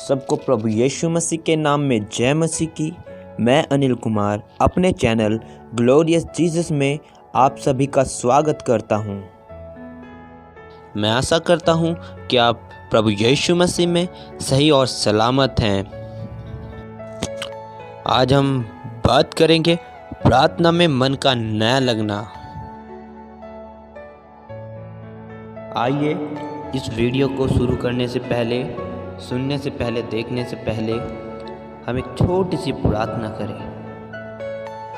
सबको प्रभु यीशु मसीह के नाम में जय मसीह की। मैं अनिल कुमार अपने चैनल ग्लोरियस जीसस में आप सभी का स्वागत करता हूं। मैं आशा करता हूं कि आप प्रभु यीशु मसीह में सही और सलामत हैं। आज हम बात करेंगे प्रार्थना में मन का नया लगना। आइए इस वीडियो को शुरू करने से पहले, सुनने से पहले, देखने से पहले हम एक छोटी सी प्रार्थना करें।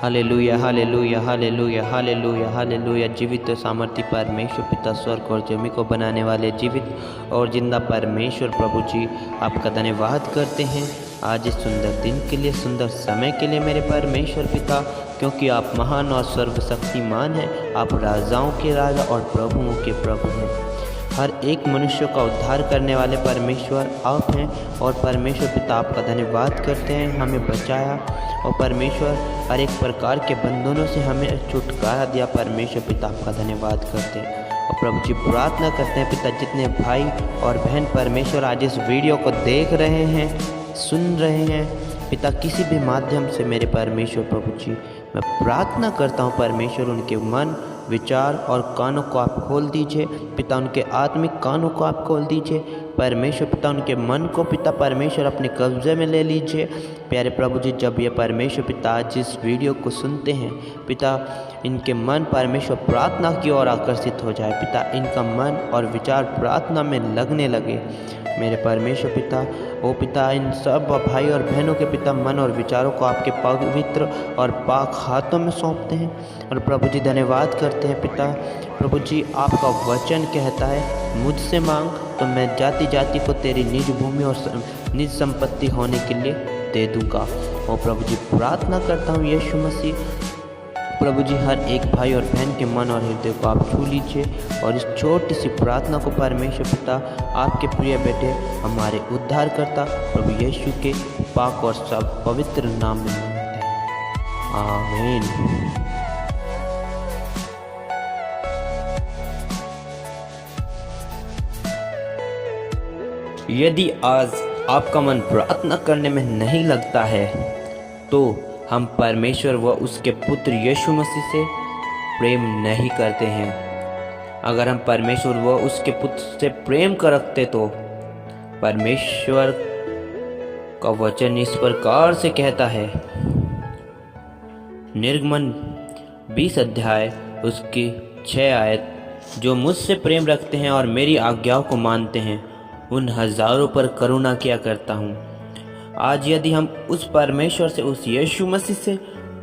Hallelujah, hallelujah, hallelujah, hallelujah, hallelujah. जीवित और सामर्थी परमेश्वर पिता, स्वर्ग और जमीन को बनाने वाले जीवित और जिंदा परमेश्वर प्रभु जी, आपका धन्यवाद करते हैं आज इस सुंदर दिन के लिए, सुंदर समय के लिए मेरे परमेश्वर पिता, क्योंकि आप महान और सर्वशक्तिमान हैं। आप राजाओं के राजा और प्रभुओं के प्रभु हैं। हर एक मनुष्य का उद्धार करने वाले परमेश्वर आप हैं और परमेश्वर पिता आपका धन्यवाद करते हैं, हमें बचाया और परमेश्वर हर एक प्रकार के बंधनों से हमें छुटकारा दिया। परमेश्वर पिता आपका धन्यवाद करते हैं और प्रभु जी प्रार्थना करते हैं पिता, जितने भाई और बहन परमेश्वर आज इस वीडियो को देख रहे हैं, सुन रहे हैं पिता, किसी भी माध्यम से मेरे परमेश्वर प्रभु जी, मैं प्रार्थना करता हूँ परमेश्वर, उनके मन, विचार और कानों को आप खोल दीजिए पिता, उनके आत्मिक कानों को आप खोल दीजिए परमेश्वर पिता, उनके मन को पिता परमेश्वर अपने कब्जे में ले लीजिए प्यारे प्रभु जी। जब ये परमेश्वर पिता आज इस वीडियो को सुनते हैं पिता, इनके मन परमेश्वर प्रार्थना की ओर आकर्षित हो जाए पिता, इनका मन और विचार प्रार्थना में लगने लगे मेरे परमेश्वर पिता। ओ पिता, इन सब भाई और बहनों के पिता मन और विचारों को आपके पवित्र और पाक हाथों में सौंपते हैं और प्रभु जी धन्यवाद करते हैं पिता। प्रभु जी आपका वचन कहता है, मुझसे मांग तो मैं जाति जाति को तेरी निज भूमि और निज संपत्ति होने के लिए दे दूँगा। और प्रभु जी प्रार्थना करता हूँ यीशु मसीह प्रभु जी, हर एक भाई और बहन के मन और हृदय को आप छू लीजिए और इस छोटी सी प्रार्थना को परमेश्वर पिता आपके प्रिय बेटे, हमारे उद्धारकर्ता प्रभु यीशु के पाक और सब पवित्र नाम में मांगते हैं, आमीन। यदि आज आपका मन प्रार्थना करने में नहीं लगता है तो हम परमेश्वर व उसके पुत्र यीशु मसीह से प्रेम नहीं करते हैं। अगर हम परमेश्वर व उसके पुत्र से प्रेम रखते तो परमेश्वर का वचन इस प्रकार से कहता है, निर्गमन 20 अध्याय उसकी 6 आयत, जो मुझसे प्रेम रखते हैं और मेरी आज्ञाओं को मानते हैं, उन हजारों पर करुणा किया करता हूँ। आज यदि हम उस परमेश्वर से, उस यीशु मसीह से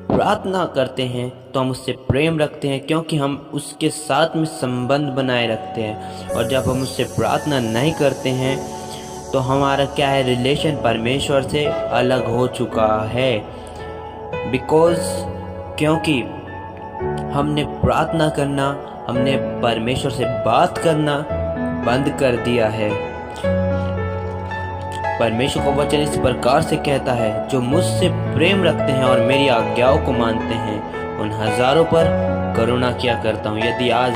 प्रार्थना करते हैं तो हम उससे प्रेम रखते हैं, क्योंकि हम उसके साथ में संबंध बनाए रखते हैं। और जब हम उससे प्रार्थना नहीं करते हैं तो हमारा क्या है, रिलेशन परमेश्वर से अलग हो चुका है। क्योंकि हमने प्रार्थना करना, हमने परमेश्वर से बात करना बंद कर दिया है। परमेश्वर का वचन इस प्रकार से कहता है, जो मुझसे प्रेम रखते हैं और मेरी आज्ञाओं को मानते हैं, उन हजारों पर करुणा किया करता हूँ। यदि आज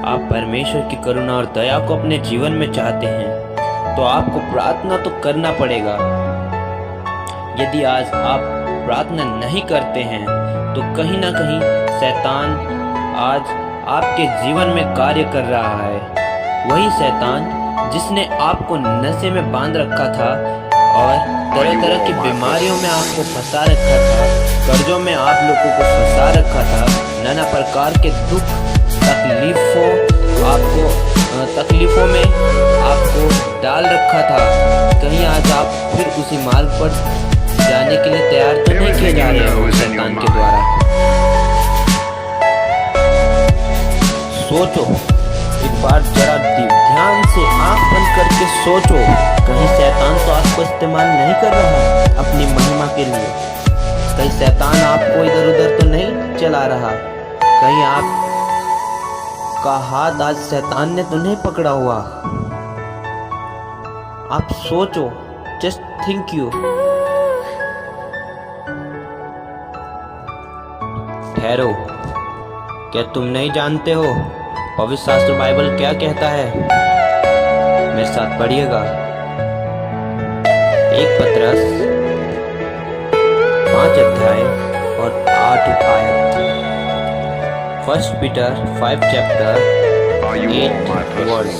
आप परमेश्वर की करुणा और दया को अपने जीवन में चाहते हैं तो आपको प्रार्थना तो करना पड़ेगा। यदि आज आप प्रार्थना नहीं करते हैं तो कहीं ना कहीं शैतान आज आपके जीवन में कार्य कर रहा है। वही शैतान जिसने आपको नशे में बांध रखा था और तरह तरह की बीमारियों में आपको फंसा रखा था, कर्जों में आप लोगों को फंसा रखा था, नाना प्रकार के दुख तकलीफों में आपको डाल रखा था। कहीं आज आप फिर उसी मार्ग पर जाने के लिए तैयार तो नहीं किए जा रहे हो शैतान के द्वारा। सोचो एक बार, जरा ध्यान से आंख बंद करके सोचो, कहीं शैतान तो आपको इस्तेमाल नहीं कर रहा अपनी महिमा के लिए? कहीं शैतान आपको इधर उधर तो नहीं चला रहा? कहीं आपका हाथ आज शैतान ने तो नहीं पकड़ा हुआ? आप सोचो, जस्ट थिंक यू। ठहरो, क्या तुम नहीं जानते हो पवित्र शास्त्र बाइबल क्या कहता है? मेरे साथ पढ़िएगा। 1 पतरस 5 अध्याय और 8 आयत। 1 पीटर 5 चैप्टर 8 वर्स।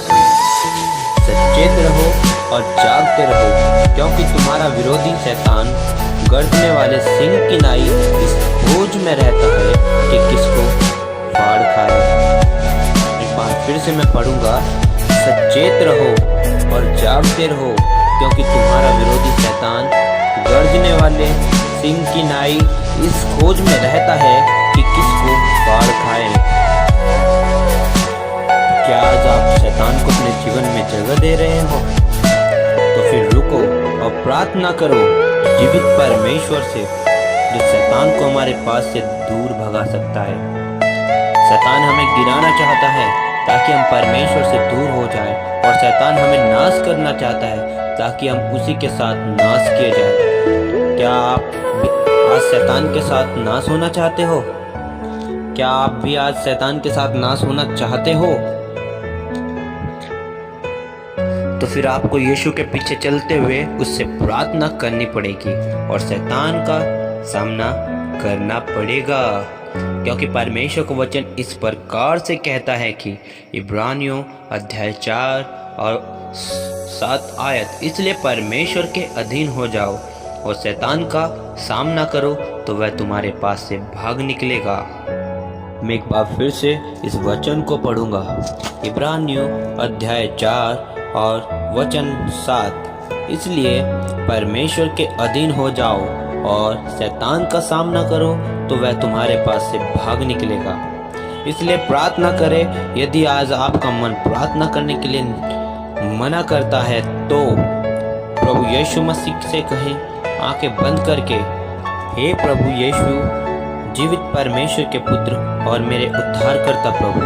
सचेत रहो और जागते रहो, क्योंकि तुम्हारा विरोधी शैतान गर्जने वाले सिंह की नाई इस खोज में रहता है कि किसको फाड़ खाए। एक बार फिर से मैं पढ़ूंगा, सचेत रहो और जागते रहो, क्योंकि तुम्हारा विरोधी शैतान गर्जने वाले सिंह की नाई इस खोज में रहता है कि किसको फाड़ खाए। क्या आज आप शैतान को अपने जीवन में जगह दे रहे हो? तो फिर रुको और प्रार्थना करो जीवित परमेश्वर से, जो शैतान को हमारे पास से दूर भगा सकता है। शैतान हमें गिराना चाहता है ताकि हम परमेश्वर से दूर हो जाएं, और शैतान हमें नाश करना चाहता है ताकि हम उसी के साथ नाश किए जाएं। क्या आप आज शैतान के साथ नाश होना चाहते हो? क्या आप भी आज शैतान के साथ नाश होना चाहते हो? तो फिर आपको यीशु के पीछे चलते हुए उससे प्रार्थना करनी पड़ेगी और शैतान का सामना करना पड़ेगा, क्योंकि परमेश्वर का वचन इस प्रकार से कहता है कि इब्रानियों अध्याय 4 और 7 आयत, इसलिए परमेश्वर के अधीन हो जाओ और शैतान का सामना करो तो वह तुम्हारे पास से भाग निकलेगा। मैं एक बार फिर से इस वचन को पढ़ूंगा, इब्रानियों अध्याय 4 और वचन 7, इसलिए परमेश्वर के अधीन हो जाओ और शैतान का सामना करो तो वह तुम्हारे पास से भाग निकलेगा। इसलिए प्रार्थना करें। यदि आज आपका मन प्रार्थना करने के लिए मना करता है तो प्रभु यीशु मसीह से कहें, आंखें बंद करके, हे प्रभु यीशु, जीवित परमेश्वर के पुत्र और मेरे उद्धारकर्ता प्रभु,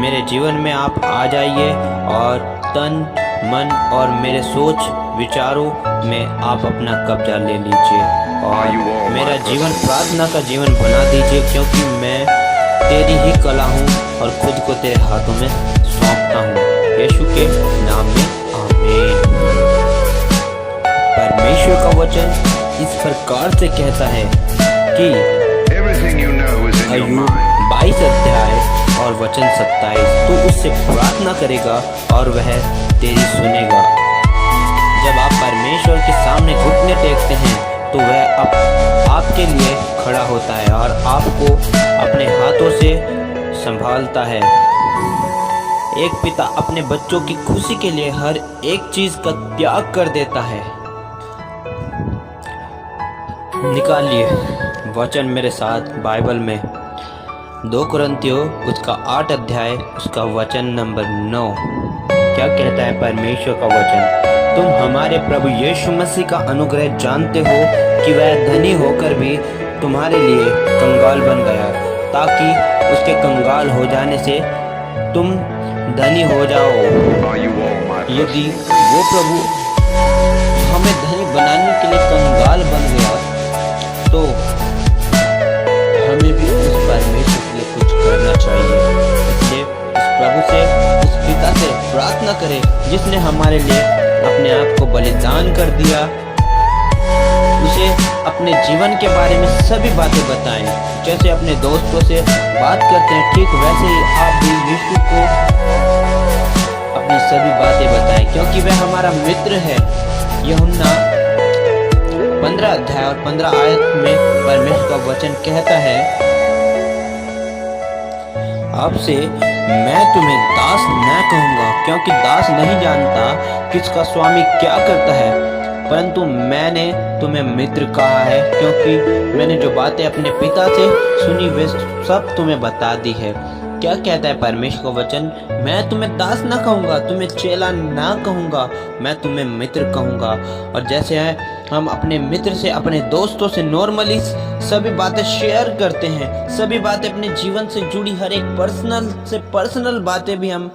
मेरे जीवन में आप आ जाइए और तन मन और मेरे सोच विचारों में आप अपना कब्जा ले लीजिए और मेरा जीवन प्रार्थना का जीवन बना दीजिए, क्योंकि मैं तेरी ही कला हूँ और खुद को तेरे हाथों में सौंपता हूँ। यीशु के नाम में आमीन। परमेश्वर का वचन इस प्रकार से कहता है कि अय्यूब 22 अध्याय और वचन 27, तो उससे प्रार्थना करेगा और वह तेरी सुनेगा। जब आप परमेश्वर के सामने घुटने टेकते हैं तो वह आपके लिए खड़ा होता है और आपको अपने हाथों से संभालता है। एक पिता अपने बच्चों की खुशी के लिए हर एक चीज का त्याग कर देता है। निकालिए वचन मेरे साथ बाइबल में, 2 कुरिन्थियों उसका 8 अध्याय उसका वचन नंबर 9। क्या कहता है परमेश्वर का वचन? तुम हमारे प्रभु यीशु मसीह का अनुग्रह जानते हो कि वह धनी होकर भी तुम्हारे लिए कंगाल बन गया, ताकि उसके कंगाल हो जाने से तुम धनी हो जाओ। यदि वो प्रभु हमें धनी बनाने के लिए कंगाल बन गया तो हमें भी उस परमेश्वर के लिए कुछ करना चाहिए। इसलिए उस प्रभु से, उस पिता से प्रार्थना करें जिसने हमारे लिए अपने आप को बलिदान कर दिया। उसे अपने जीवन के बारे में सभी बातें बताएं, जैसे अपने दोस्तों से बात करते हैं ठीक वैसे ही आप भी यीशु को अपनी सभी बातें बताएं, क्योंकि वह हमारा मित्र है। यूहन्ना 15 अध्याय और 15 आयत में परमेश्वर का वचन कहता है, आपसे मैं तुम्हें दास न कहूँगा, क्योंकि दास नहीं जानता किसका स्वामी क्या करता है, परंतु मैंने तुम्हें मित्र कहा है, क्योंकि मैंने जो बातें अपने पिता से सुनी वे सब तुम्हें बता दी है। क्या कहता है परमेश्वर का वचन? मैं तुम्हें दास ना कहूँगा, तुम्हें चेला ना कहूँगा, मैं तुम्हें मित्र कहूँगा। और जैसे है हम अपने मित्र से, अपने दोस्तों से नॉर्मली सभी बातें शेयर करते हैं, सभी बातें अपने जीवन से जुड़ी हर एक पर्सनल बातें भी हम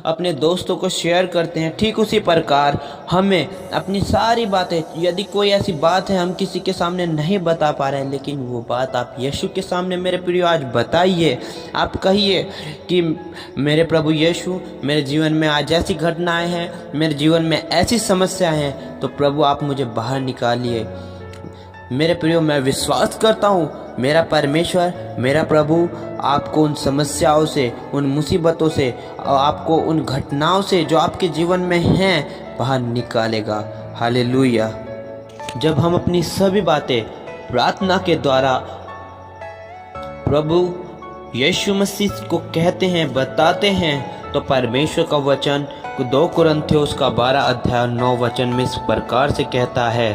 अपने दोस्तों को शेयर करते हैं, ठीक उसी प्रकार हमें अपनी सारी बातें, यदि कोई ऐसी बात है हम किसी के सामने नहीं बता पा रहे हैं, लेकिन वो बात आप यीशु के सामने मेरे प्रियो आज बताइए। आप कहिए कि मेरे प्रभु यीशु, मेरे जीवन में आज ऐसी घटनाएं हैं, मेरे जीवन में ऐसी समस्याएं हैं, तो प्रभु आप मुझे बाहर निकालिए। मेरे प्रियो, मैं विश्वास करता हूँ मेरा परमेश्वर, मेरा प्रभु आपको उन समस्याओं से, उन मुसीबतों से, आपको उन घटनाओं से जो आपके जीवन में हैं बाहर निकालेगा। हालेलुया। जब हम अपनी सभी बातें प्रार्थना के द्वारा प्रभु यीशु मसीह को कहते हैं, बताते हैं, तो परमेश्वर का वचन 2 कुरिन्थियों का 12 अध्याय 9 वचन में इस प्रकार से कहता है,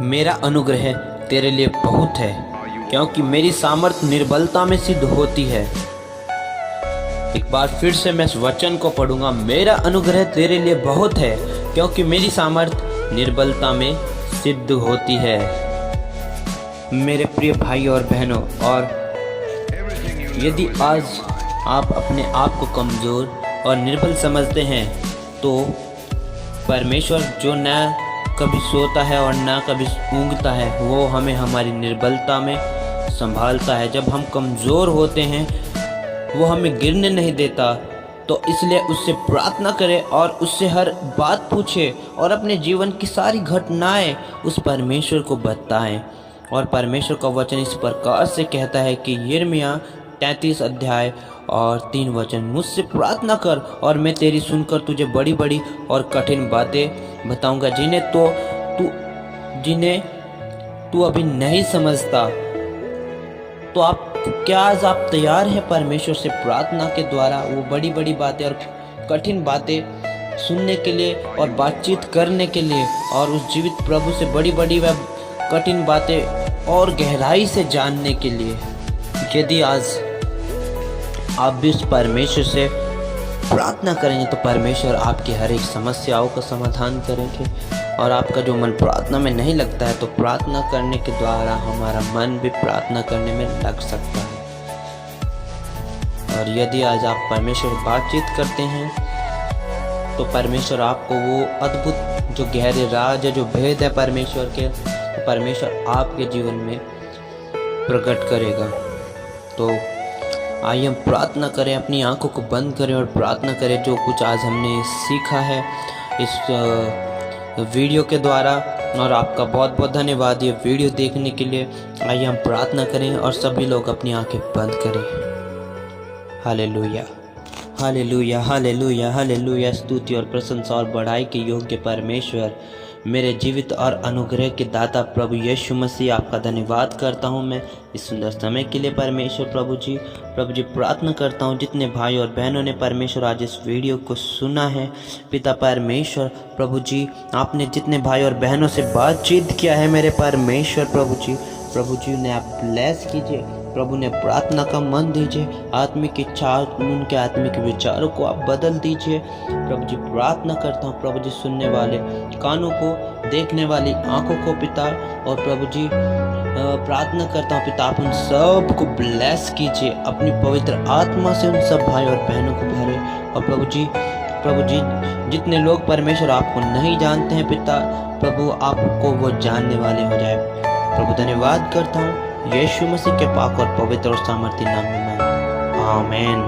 मेरा अनुग्रह तेरे लिए बहुत है, क्योंकि मेरी सामर्थ्य निर्बलता में सिद्ध होती है। एक बार फिर से मैं इस वचन को पढ़ूंगा, मेरा अनुग्रह तेरे लिए बहुत है, क्योंकि मेरी सामर्थ्य निर्बलता में सिद्ध होती है। मेरे प्रिय भाई और बहनों, और यदि आज आप अपने आप को कमज़ोर और निर्बल समझते हैं, तो परमेश्वर जो न कभी सोता है और ना कभी ऊँघता है, वो हमें हमारी निर्बलता में संभालता है। जब हम कमज़ोर होते हैं वो हमें गिरने नहीं देता, तो इसलिए उससे प्रार्थना करें और उससे हर बात पूछें और अपने जीवन की सारी घटनाएं उस परमेश्वर को बताएं। और परमेश्वर का वचन इस प्रकार से कहता है कि यिर्मयाह 33 अध्याय और 3 वचन, मुझसे प्रार्थना कर और मैं तेरी सुनकर तुझे बड़ी बड़ी और कठिन बातें बताऊंगा, जिन्हें तू अभी नहीं समझता। तो क्या आज आप तैयार हैं परमेश्वर से प्रार्थना के द्वारा वो बड़ी बड़ी बातें और कठिन बातें सुनने के लिए और बातचीत करने के लिए, और उस जीवित प्रभु से बड़ी बड़ी व कठिन बातें और गहराई से जानने के लिए? यदि आज आप भी उस परमेश्वर से प्रार्थना करेंगे तो परमेश्वर आपकी हर एक समस्याओं का समाधान करेंगे। और आपका जो मन प्रार्थना में नहीं लगता है, तो प्रार्थना करने के द्वारा हमारा मन भी प्रार्थना करने में लग सकता है। और यदि आज आप परमेश्वर से बातचीत करते हैं, तो परमेश्वर आपको वो अद्भुत जो गहरे राज है, जो भेद है परमेश्वर के, तो परमेश्वर आपके जीवन में प्रकट करेगा। तो आइए हम प्रार्थना करें, अपनी आंखों को बंद करें और प्रार्थना करें जो कुछ आज हमने सीखा है इस वीडियो के द्वारा। और आपका बहुत बहुत धन्यवाद ये वीडियो देखने के लिए। आइए हम प्रार्थना करें और सभी लोग अपनी आंखें बंद करें। Hallelujah, hallelujah, hallelujah, hallelujah. स्तुति और प्रशंसा और बड़ाई के योग्य परमेश्वर, मेरे जीवित और अनुग्रह के दाता प्रभु यीशु मसीह, आपका धन्यवाद करता हूँ मैं इस सुंदर समय के लिए परमेश्वर। प्रभु जी प्रार्थना करता हूँ जितने भाई और बहनों ने परमेश्वर आज इस वीडियो को सुना है, पिता परमेश्वर प्रभु जी, आपने जितने भाई और बहनों से बातचीत किया है मेरे परमेश्वर प्रभु जी उन्हें आप ब्लेस कीजिए प्रभु ने प्रार्थना का मन दीजिए, आत्मिक इच्छा उनके आत्मिक विचारों को आप बदल दीजिए। प्रभु जी प्रार्थना करता हूँ प्रभु जी, सुनने वाले कानों को, देखने वाली आंखों को पिता, और प्रभु जी प्रार्थना करता हूँ पिता आप उन सब को ब्लेस कीजिए, अपनी पवित्र आत्मा से उन सब भाई और बहनों को भरे। और प्रभु जी जितने लोग परमेश्वर आपको नहीं जानते हैं पिता, प्रभु आपको वो जानने वाले हो जाए। प्रभु धन्यवाद करता हूँ यीशु मसीह के पाक और पवित्र और सामर्थी नाम में, आमीन।